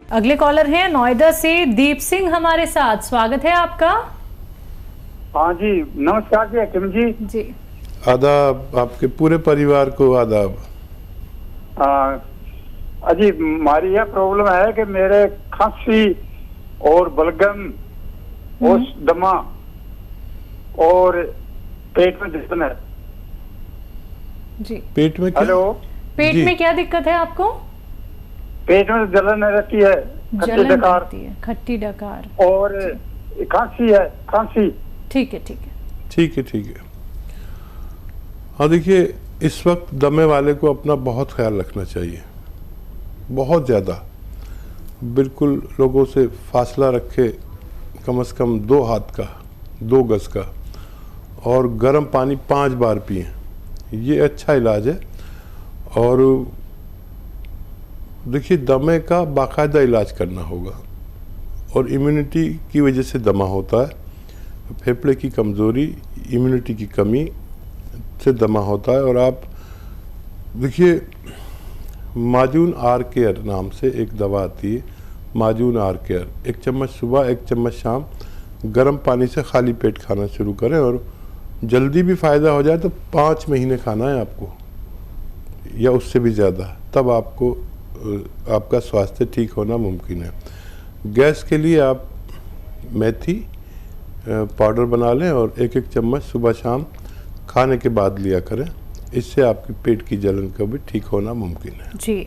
अगले कॉलर हैं नोएडा से दीप सिंह हमारे साथ, स्वागत है आपका। हाँ जी, नमस्कार जी हकीम जी। जी आदाब, आपके पूरे परिवार को आदाब। अजी हमारी यह प्रॉब्लम है कि मेरे खांसी और बलगम और दमा और पेट में जलन है जी। पेट में क्या? हेलो, पेट जी। में क्या दिक्कत है आपको? पेट में जलन रहती है, खट्टी जलन डकार रहती है, खट्टी डकार और खांसी है, खांसी। ठीक है ठीक है। ठीक है ठीक है। हाँ देखिए, इस वक्त दमे वाले को अपना बहुत ख्याल रखना चाहिए, बहुत ज़्यादा। बिल्कुल लोगों से फासला रखे, कम से कम 2 हाथ का, 2 गज का, और गर्म पानी 5 बार पिए। ये अच्छा इलाज है। और देखिए, दमे का बाकायदा इलाज करना होगा। और इम्यूनिटी की वजह से दमा होता है, फेफड़े की कमज़ोरी, इम्यूनिटी की कमी से दमा होता है। और आप देखिए, माजून आर केयर नाम से एक दवा आती है, माजून आर केयर। 1 चम्मच सुबह, 1 चम्मच शाम, गर्म पानी से खाली पेट खाना शुरू करें। और जल्दी भी फ़ायदा हो जाए तो 5 महीने खाना है आपको, या उससे भी ज़्यादा, तब आपको आपका स्वास्थ्य ठीक होना मुमकिन है। गैस के लिए आप मेथी पाउडर बना लें और 1-1 चम्मच सुबह शाम खाने के बाद लिया करें। इससे आपकी पेट की जलन का भी ठीक होना मुमकिन है। जी।